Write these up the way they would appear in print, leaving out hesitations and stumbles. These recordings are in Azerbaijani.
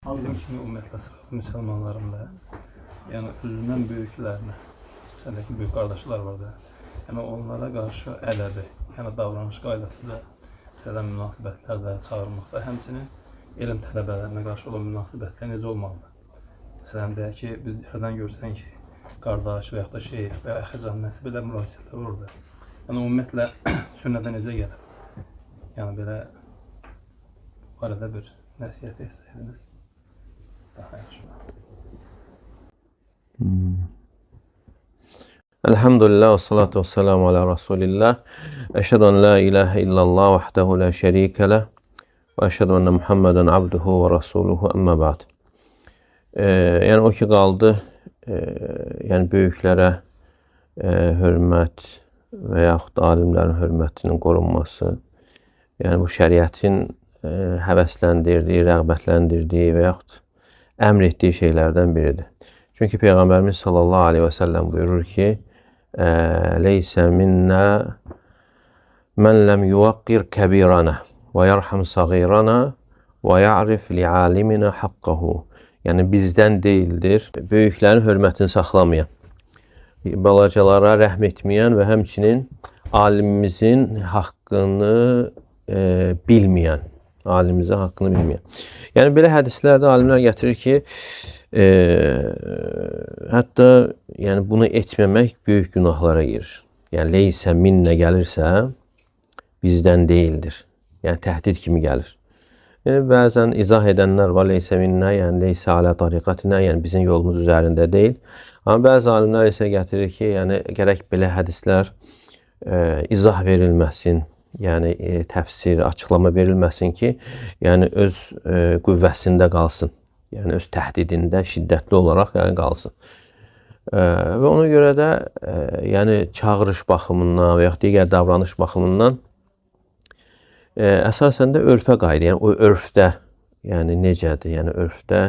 Bizim kimi ümumiyyətlə müsəlmanların da, yəni özündən böyüklərinə, məsələn böyük qardaşlar var da, yəni onlara qarşı ədəbi, yəni davranış qaydası da, məsələn münasibətlərdə çağırmaqda, həmçinin elm tələbələrinə qarşı olan münasibətlər necə olmalıdır? Məsələn, deyək ki, biz yerdən görsən ki, qardaş və yaxud da şeyh və ya əxəcan nəsə belə müraciətlər orada. Yəni ümumiyyətlə sünnədə necə gəlir? Yəni belə barədə bir nəsihət etsəydiniz daha yaxşı olar. Elhamdülillah ve salatu ve selamu ala Resulillah. Eşhedü en la ilahe illallah vahdehu la şerike leh ve eşhedü enne Muhammeden abduhu ve rasuluhu emme ba'd. Yəni o ki qaldı, yəni böyüklərə hörmət və yaxud alimlərin hörmətinin qorunması, yəni bu şəriətin həvəsləndirdiyi, rəğbətləndirdiyi və yaxud əmr etdiyi şeylərdən biridir. Çünki Peyğəmbərimiz sallallahu aleyhi və səlləm buyurur ki, leysə minnə mən ləm yuvaqqir kəbirana və yarham sağirana və ya'rif li'aliminə haqqahu. Yəni bizdən deyildir, böyüklərin hörmətini saxlamayan, balacalara rəhm etməyən və həmçinin alimimizin haqqını bilməyən, alimimizin haqqını bilməyən. Yəni belə hədislərdə alimlər gətirir ki, hətta yəni bunu etməmək böyük günahlara girir. Yəni leysə minnə gəlirsə bizdən deyildir. Yəni təhdid kimi gəlir. Bəzən izah edənlər var, leysə minnə, yəni leysə alə tariqatinə, yəni bizim yolumuz üzərində deyil. Amma bəzi alimlər isə gətirir ki, yəni gərək belə hədislər izah verilməsin, yəni təfsir, açıqlama verilməsin ki, yəni öz qüvvəsində qalsın. Yəni öz təhdidində şiddətli olaraq yəni qalsın. Və ona görə də yəni çağırış baxımından və yaxud digər davranış baxımından əsasən də örfə qayıdır. Yəni o örfdə yəni necədir? Yəni örfdə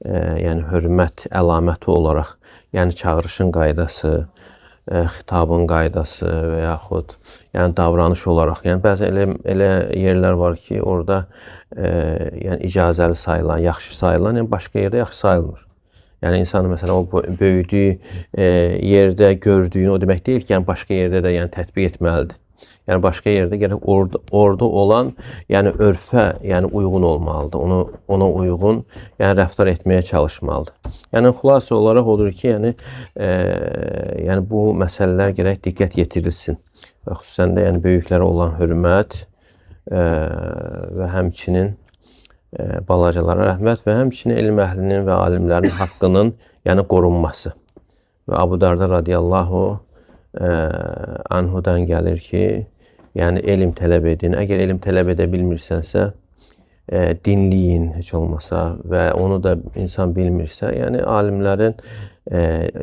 yəni hörmət əlaməti olaraq, yəni çağırışın qaydası, xitabın qaydası və yaxud yəni davranış olaraq, yəni bəzən elə yerlər var ki, orada yəni icazəli sayılan, yaxşı sayılan, yəni başqa yerdə yaxşı sayılmır. Yəni insanın məsələn o böyüdüyü yerdə gördüyünü o demək deyil ki, yəni başqa yerdə də yəni tətbiq etməlidir. Yəni başqa yerdə gərək orada olan yəni örfə yəni uyğun olmalıdır. Ona uyğun yəni rəftar etməyə çalışmalıdır. Yəni xülasə olaraq odur ki, yəni bu məsələlər gərək diqqət yetirilsin. Və xüsusən də yəni böyüklərə olan hörmət və həmçinin balacalara rəhmət və həmçinin elm əhlinin və alimlərin haqqının yəni qorunması. Və Abu Darda radiyallahu anhudan gəlir ki, yəni elm tələb edin. Əgər elm tələb edə bilmirsənsə, dinləyin heç olmasa və onu da insan bilmirsə, yəni alimlərin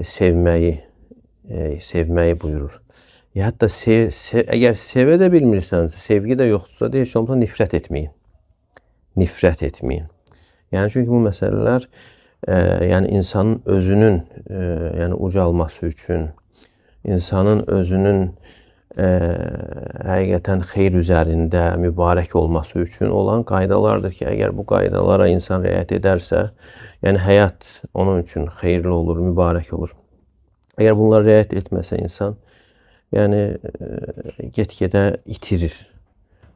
sevməyi buyurur. Hətta əgər sevə də bilmirsənsə, sevgi də yoxdursa, heç olmasa nifrət etməyin. Nifrət etməyin. Yəni çünki bu məsələlər yəni insanın özünün yəni ucalması üçün, insanın özünün həqiqətən xeyr üzərində mübarək olması üçün olan qaydalardır ki, əgər bu qaydalara insan riayət edərsə, yəni həyat onun üçün xeyirli olur, mübarək olur. Əgər bunlara riayət etməsə insan, yəni get-gedə itirir,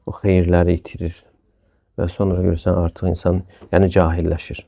o xeyirləri itirir və sonra görürsən artıq insan yəni cahilləşir.